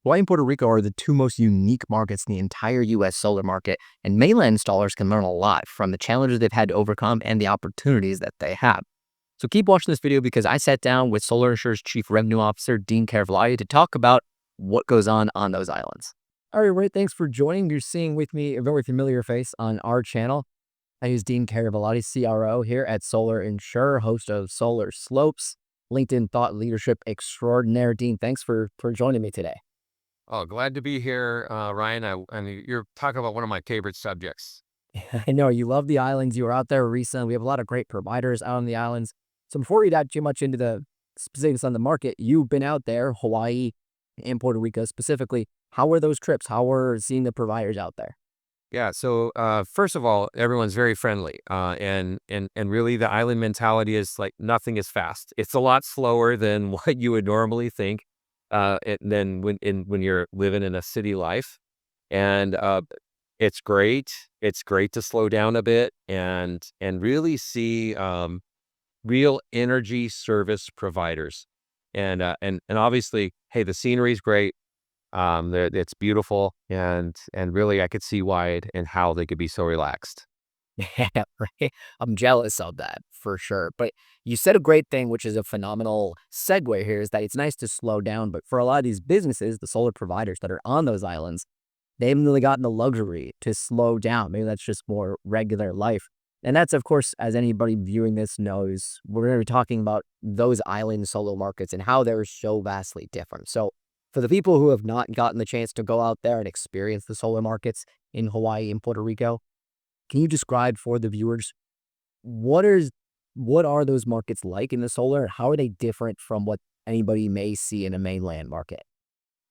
Hawaii and Puerto Rico are the two most unique markets in the entire U.S. solar market, and mainland installers can learn a lot from the challenges they've had to overcome and the opportunities that they have. So keep watching this video because I sat down with Solar Insure's Chief Revenue Officer, Dean Chiaravallotti, to talk about what goes on those islands. All right, Ray, thanks for joining. You're seeing with me a very familiar face on our channel. I use Dean Chiaravallotti, CRO here at Solar Insure, host of Solar Slopes, LinkedIn thought leadership extraordinaire. Dean, thanks for joining me today. Oh, glad to be here, Ryan. And you're talking about one of my favorite subjects. I know you love the islands. You were out there recently. We have a lot of great providers out on the islands. So before we dive too much into the specifics on the market, you've been out there, Hawaii and Puerto Rico specifically. How were those trips? How were seeing the providers out there? Yeah. So first of all, everyone's very friendly, and really the island mentality is like nothing is fast. It's a lot slower than what you would normally think, than when you're living in a city life, and it's great. It's great to slow down a bit and really see real energy service providers. And obviously, hey, the scenery is great. It's beautiful, and really, I could see why and how they could be so relaxed. Yeah, right. I'm jealous of that for sure. But you said a great thing, which is a phenomenal segue here, is that it's nice to slow down. But for a lot of these businesses, the solar providers that are on those islands, they haven't really gotten the luxury to slow down. Maybe that's just more regular life. And that's, of course, as anybody viewing this knows, we're going to be talking about those island solar markets and how they're so vastly different. So, for the people who have not gotten the chance to go out there and experience the solar markets in Hawaii and Puerto Rico, can you describe for the viewers what is what are those markets like in the solar? How are they different from what anybody may see in a mainland market?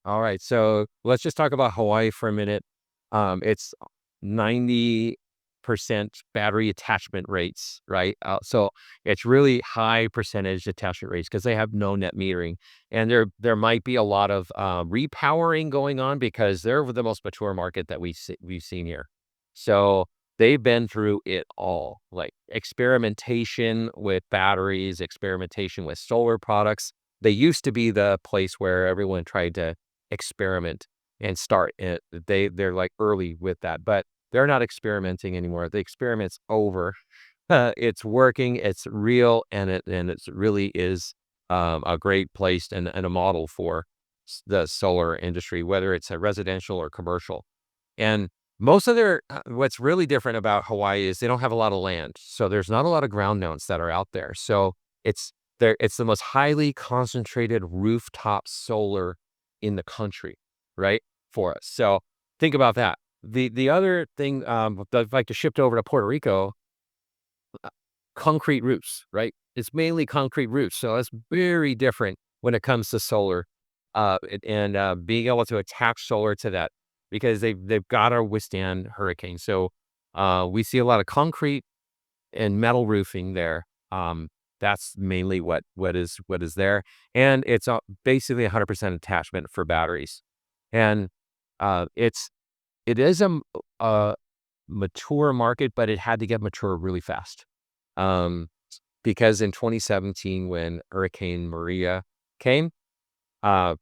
All right, so let's just talk about Hawaii for a minute. It's 90% battery attachment rates, right? So it's really high percentage attachment rates because they have no net metering, and there might be a lot of repowering going on because they're the most mature market that we've seen here. So they've been through it all, like experimentation with batteries, experimentation with solar products. They used to be the place where everyone tried to experiment and start it. They're like early with that, but they're not experimenting anymore. The experiment's over. It's working, it's real, and it really is a great place and a model for the solar industry, whether it's a residential or commercial. And most of their what's really different about Hawaii is they don't have a lot of land, so there's not a lot of ground mounts that are out there. So it's it's the most highly concentrated rooftop solar in the country, right? For us. So think about that. The other thing that I'd like to shift over to Puerto Rico, concrete roofs, right? It's mainly concrete roofs. So that's very different when it comes to solar, and being able to attach solar to that because they've got to withstand hurricanes. So we see a lot of concrete and metal roofing there. That's mainly what is there, and it's basically 100% attachment for batteries, and it is a mature market, but it had to get mature really fast, um, because in 2017 when Hurricane Maria came, uh,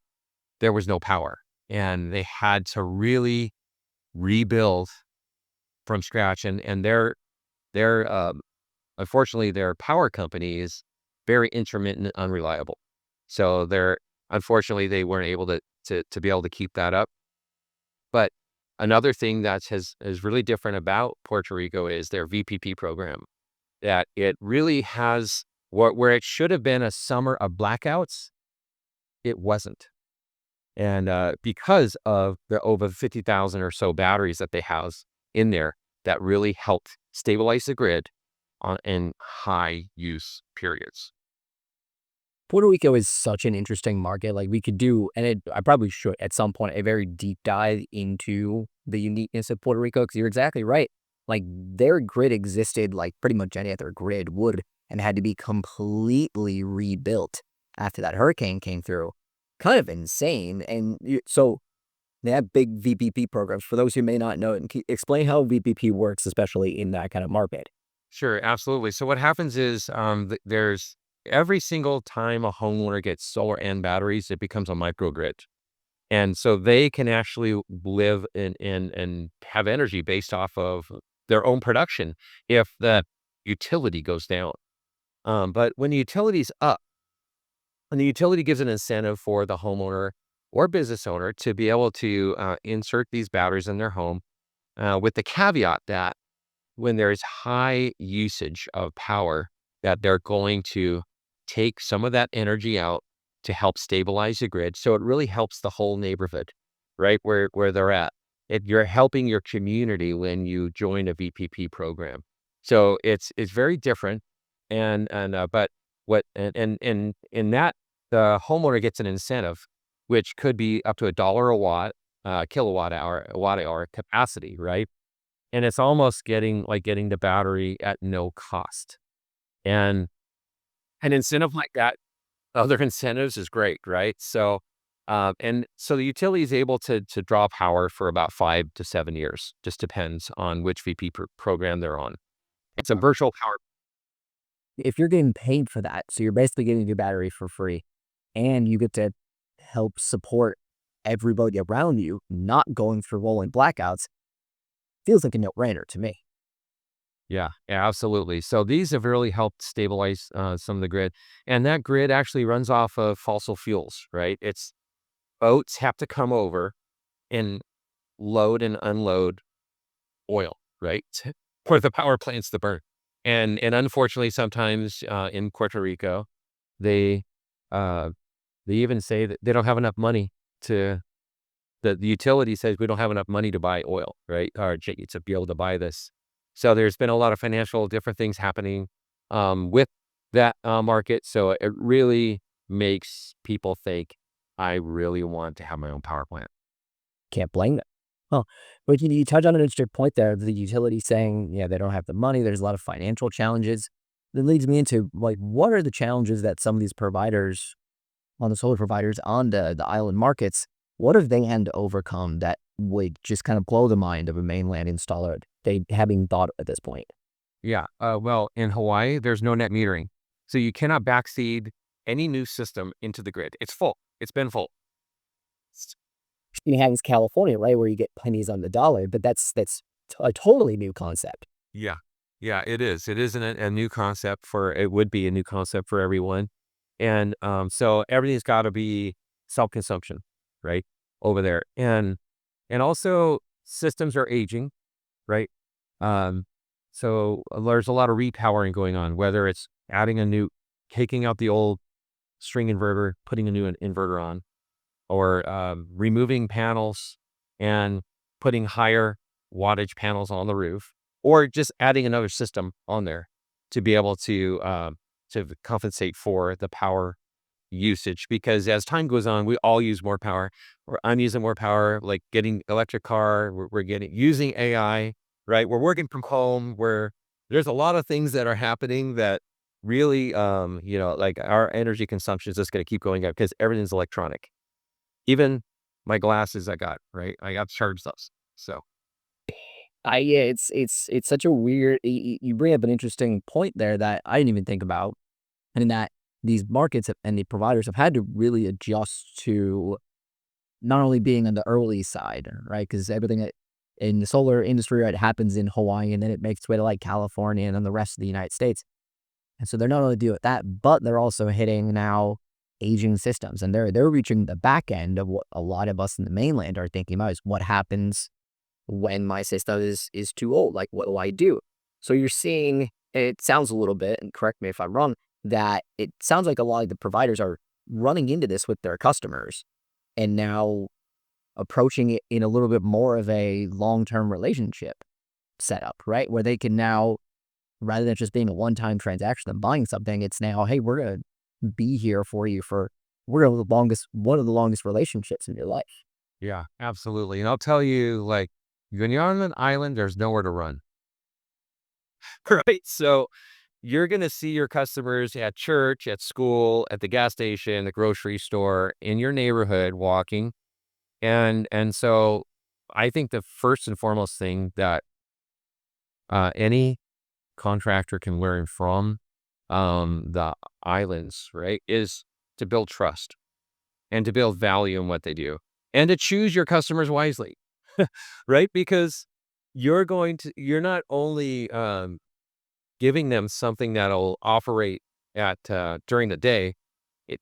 there was no power, and they had to really rebuild from scratch, and their unfortunately, their power company is very intermittent and unreliable. So unfortunately, they weren't able to be able to keep that up. But another thing that is really different about Puerto Rico is their VPP program. That it really has where it should have been a summer of blackouts, it wasn't. And because of the over 50,000 or so batteries that they house in there, that really helped stabilize the grid in high use periods. Puerto Rico is such an interesting market. Like we could do, and I probably should at some point, a very deep dive into the uniqueness of Puerto Rico because you're exactly right. Like their grid existed like pretty much any other grid would and had to be completely rebuilt after that hurricane came through. Kind of insane. And so they have big VPP programs. For those who may not know it, and explain how VPP works, especially in that kind of market. Sure, absolutely. So what happens is there's every single time a homeowner gets solar and batteries, it becomes a microgrid. And so they can actually live and have energy based off of their own production if the utility goes down. But when the utility's up, and the utility gives an incentive for the homeowner or business owner to be able to insert these batteries in their home, with the caveat that when there is high usage of power, that they're going to take some of that energy out to help stabilize the grid. So it really helps the whole neighborhood, right? Where they're at. You're helping your community when you join a VPP program. So it's very different. But what and in that the homeowner gets an incentive, which could be up to $1 a watt, watt hour capacity, right? And it's almost getting the battery at no cost. And an incentive like that, other incentives is great, right? So, and so the utility is able to draw power for about 5 to 7 years. Just depends on which program they're on. It's a virtual power. If you're getting paid for that, so you're basically getting your battery for free, and you get to help support everybody around you not going through rolling blackouts, feels like a no-brainer to me. Yeah, yeah, absolutely. So these have really helped stabilize some of the grid, and that grid actually runs off of fossil fuels, right? It's boats have to come over and load and unload oil, right? For the power plants to burn. And unfortunately, sometimes in Puerto Rico, they uh, they even say that they don't have enough money to the utility says we don't have enough money to buy oil, right? Or to be able to buy this. So there's been a lot of financial different things happening with that market. So it really makes people think, I really want to have my own power plant. Can't blame them. Well, but you touch on an interesting point there, the utility saying, yeah, they don't have the money. There's a lot of financial challenges. That leads me into like, what are the challenges that some of these providers on the solar providers on the island markets, what have they had to overcome that would just kind of blow the mind of a mainland installer they having thought at this point? Yeah. Well, in Hawaii, there's no net metering. So you cannot backseed any new system into the grid. It's full. It's been full. You have California, right, where you get pennies on the dollar, but that's a totally new concept. Yeah. Yeah, it is. It isn't a new concept it would be a new concept for everyone. And so everything's got to be self-consumption, right? Over there. And also systems are aging, right? Um, so there's a lot of repowering going on, whether it's taking out the old string inverter, putting a new inverter on, or removing panels and putting higher wattage panels on the roof, or just adding another system on there to be able to compensate for the power usage. Because as time goes on, we all use more power. Or I'm using more power, like getting electric car. We're getting using AI, right? We're working from home. Where there's a lot of things that are happening that really, like our energy consumption is just going to keep going up because everything's electronic. Even my glasses I got, right? I got to charge those. So, Yeah, it's such a weird. You bring up an interesting point there that I didn't even think about, and that these markets and the providers have had to really adjust to not only being on the early side, right? Because everything in the solar industry, right, happens in Hawaii, and then it makes its way to like California and then the rest of the United States. And so they're not only dealing with that, but they're also hitting now aging systems, and they're reaching the back end of what a lot of us in the mainland are thinking about is what happens when my system is too old. Like, what do I do? So you're seeing it sounds a little bit, and correct me if I'm wrong, that it sounds like a lot of the providers are running into this with their customers and now approaching it in a little bit more of a long-term relationship setup, right? Where they can now, rather than just being a one-time transaction of buying something, it's now, hey, we're gonna be here for you for one of the longest relationships in your life. yeah, absolutely. And I'll tell you, like, when you're on an island, there's nowhere to run, right? So you're going to see your customers at church, at school, at the gas station, the grocery store, in your neighborhood walking. And so I think the first and foremost thing that any contractor can learn from the islands, right, is to build trust and to build value in what they do. and to choose your customers wisely, right? Because you're not only giving them something that'll operate at during the day.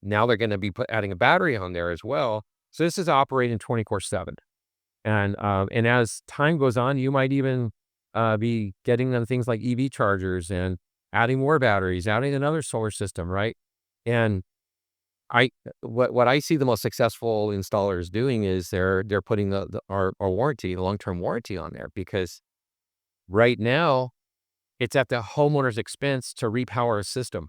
Now they're going to be adding a battery on there as well. So this is operating 24/7. And as time goes on, you might even be getting them things like EV chargers and adding more batteries, adding another solar system, right? And I what I see the most successful installers doing is they're putting our warranty, the long-term warranty on there, because right now it's at the homeowner's expense to repower a system.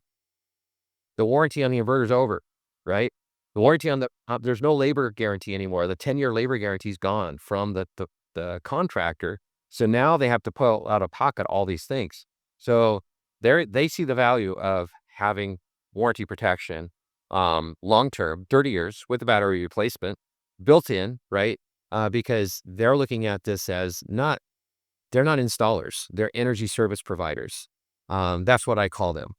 The warranty on the inverter is over, right? The warranty on there's no labor guarantee anymore. The 10-year labor guarantee is gone from the contractor. So now they have to pull out of pocket all these things. So they see the value of having warranty protection, long term, 30 years with the battery replacement built in, right? Because they're looking at this as they're not installers, they're energy service providers. That's what I call them.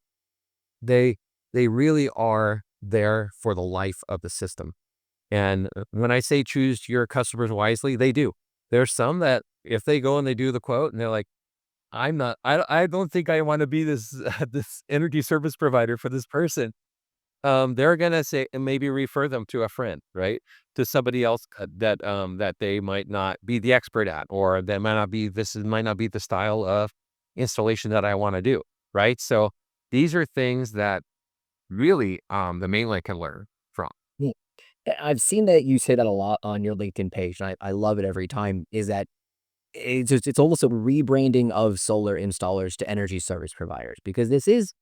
They they really are there for the life of the system. And when I say choose your customers wisely, they do. There's some that if they go and they do the quote and they're like, I don't think I want to be this this energy service provider for this person. They're gonna say and maybe refer them to a friend, right? To somebody else that they might not be the expert at, or that might not be the style of installation that I want to do, right? So these are things that really, the mainland can learn from. Yeah. I've seen that you say that a lot on your LinkedIn page, and I love it every time, is that it's almost a rebranding of solar installers to energy service providers, because it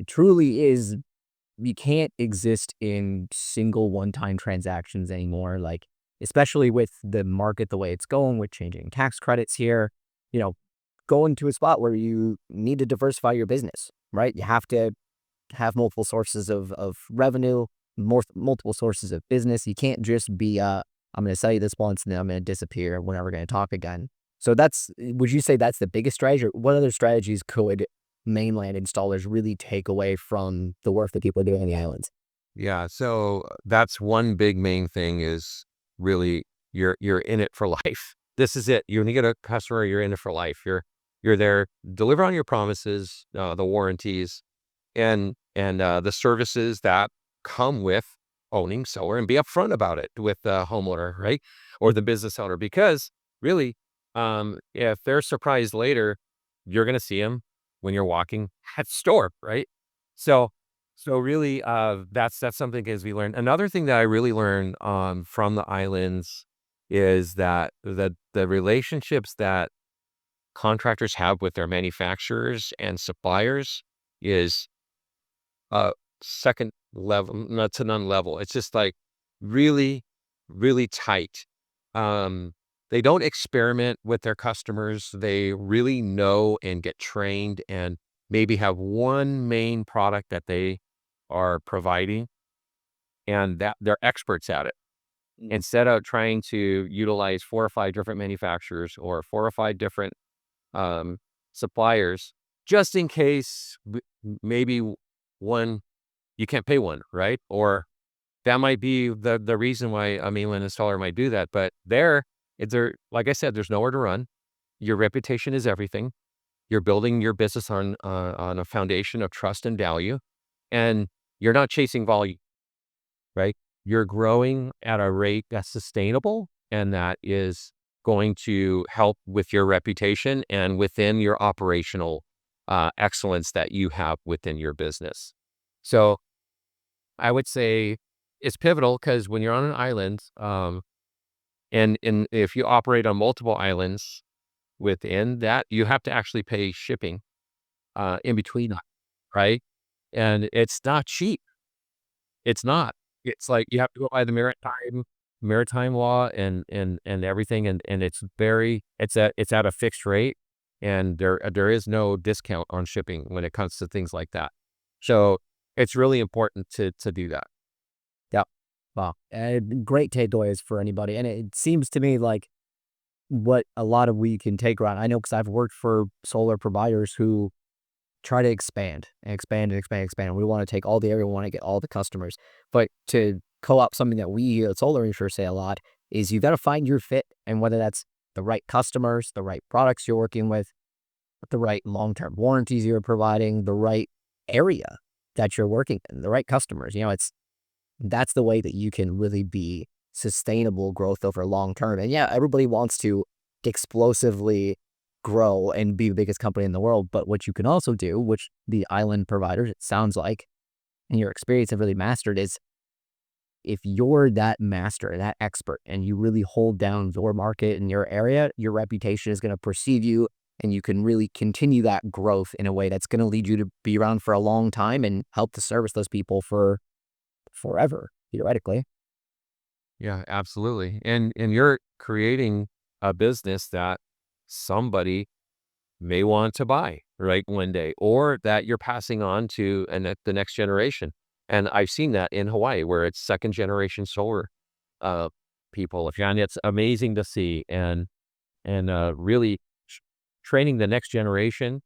truly is, you can't exist in single one-time transactions anymore, like, especially with the market the way it's going with changing tax credits here, you know, going to a spot where you need to diversify your business, right? You have to have multiple sources of revenue, multiple sources of business. You can't just be, I'm going to sell you this once and then I'm going to disappear. We're never going to talk again. So would you say that's the biggest strategy? Or what other strategies could mainland installers really take away from the work that people are doing on the islands? Yeah, so that's one big main thing is really you're in it for life. This is it. When you get a customer, you're in it for life. You're there, deliver on your promises, the warranties, and the services that come with owning solar, and be upfront about it with the homeowner, right? Or the business owner, because really, if they're surprised later, you're going to see them when you're walking at the store, right? So, so really, that's something as we learned. Another thing that I really learned, from the islands is that the relationships that contractors have with their manufacturers and suppliers is uh, second level, not to none level. It's just like really, really tight. Um, they don't experiment with their customers. They really know and get trained and maybe have one main product that they are providing, and that they're experts at it. Mm. Instead of trying to utilize 4 or 5 different manufacturers or 4 or 5 different um, suppliers, just in case maybe one you can't pay one, right? Or that might be the reason why a mainland installer might do that. But like I said, there's nowhere to run. Your reputation is everything. You're building your business on a foundation of trust and value, and you're not chasing volume, right? You're growing at a rate that's sustainable and that is going to help with your reputation and within your operational excellence that you have within your business. So I would say it's pivotal because when you're on an island, and if you operate on multiple islands within that, you have to actually pay shipping in between, right? And it's not cheap. It's not. It's like you have to go by the maritime law and everything, and it's at a fixed rate, and there is no discount on shipping when it comes to things like that. So it's really important to do that. Yeah. Wow. Great takeaways for anybody. And it seems to me like what a lot of we can take around. I know because I've worked for solar providers who try to expand and expand and expand and expand. We want to take all the area, we want to get all the customers. But to co-op something that we here at Solar Insure say a lot is you got to find your fit, and whether that's the right customers, the right products you're working with, the right long-term warranties you're providing, the right area that you're working in, the right customers. That's the way that you can really be sustainable growth over long term. And yeah, everybody wants to explosively grow and be the biggest company in the world. But what you can also do, which the island providers, it sounds like, and your experience have really mastered, is if you're that master, that expert, and you really hold down your market and your area, your reputation is going to precede you, and you can really continue that growth in a way that's going to lead you to be around for a long time and help to service those people for forever, theoretically. Yeah, absolutely. And you're creating a business that somebody may want to buy, right, one day, or that you're passing on to the next generation. And I've seen that in Hawaii where it's second generation solar uh people. And it's amazing to see, and really training the next generation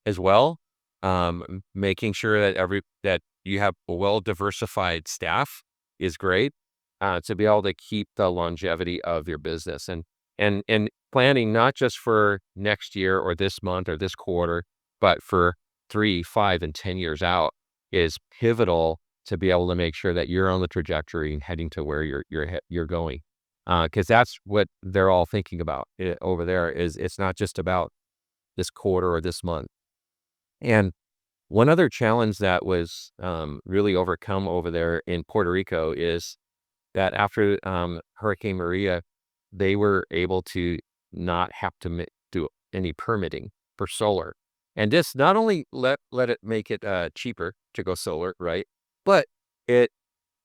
as well. Making sure that that you have a well diversified staff is great, to be able to keep the longevity of your business, and planning not just for next year or this month or this quarter, but for 3, 5, and 10 years out is pivotal to be able to make sure that you're on the trajectory and heading to where you're going. Because that's what they're all thinking about over there. Is it's not just about this quarter or this month. And one other challenge that was really overcome over there in Puerto Rico is that after Hurricane Maria, they were able to not have to do any permitting for solar. And this not only let it make it cheaper to go solar, right? But it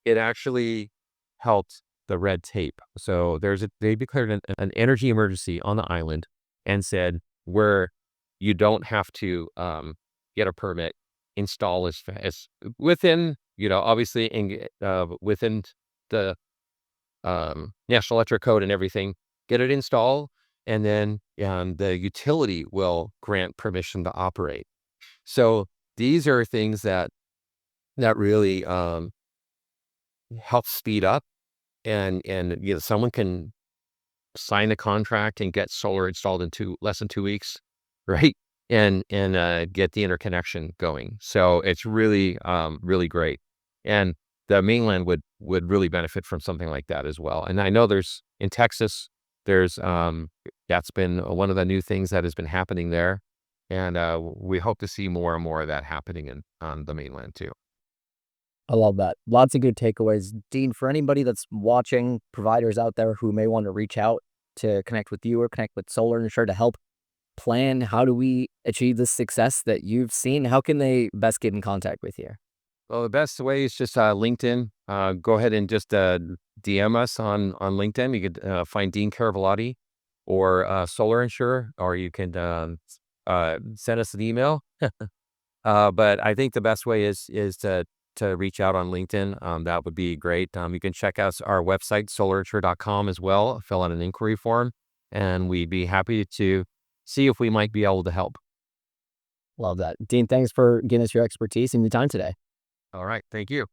it actually helped the red tape. So they declared an energy emergency on the island and said where you don't have to get a permit, install as within, obviously within the National Electric Code and everything, get it installed, and then the utility will grant permission to operate. So these are things that really help speed up, and someone can sign the contract and get solar installed in less than 2 weeks, right? And get the interconnection going. So it's really really great, and the mainland would really benefit from something like that as well. And I know there's in Texas, there's that's been one of the new things that has been happening there, and we hope to see more and more of that happening on the mainland too. I love that. Lots of good takeaways. Dean, for anybody that's watching, providers out there who may want to reach out to connect with you or connect with Solar Insure to help plan how do we achieve the success that you've seen, how can they best get in contact with you? Well, the best way is just LinkedIn. Go ahead and just DM us on LinkedIn. You could find Dean Chiaravallotti or Solar Insure, or you can send us an email. But I think the best way is to reach out on LinkedIn. That would be great. You can check out our website, solarinsure.com as well. Fill out an inquiry form, and we'd be happy to see if we might be able to help. Love that. Dean, thanks for giving us your expertise and your time today. All right. Thank you.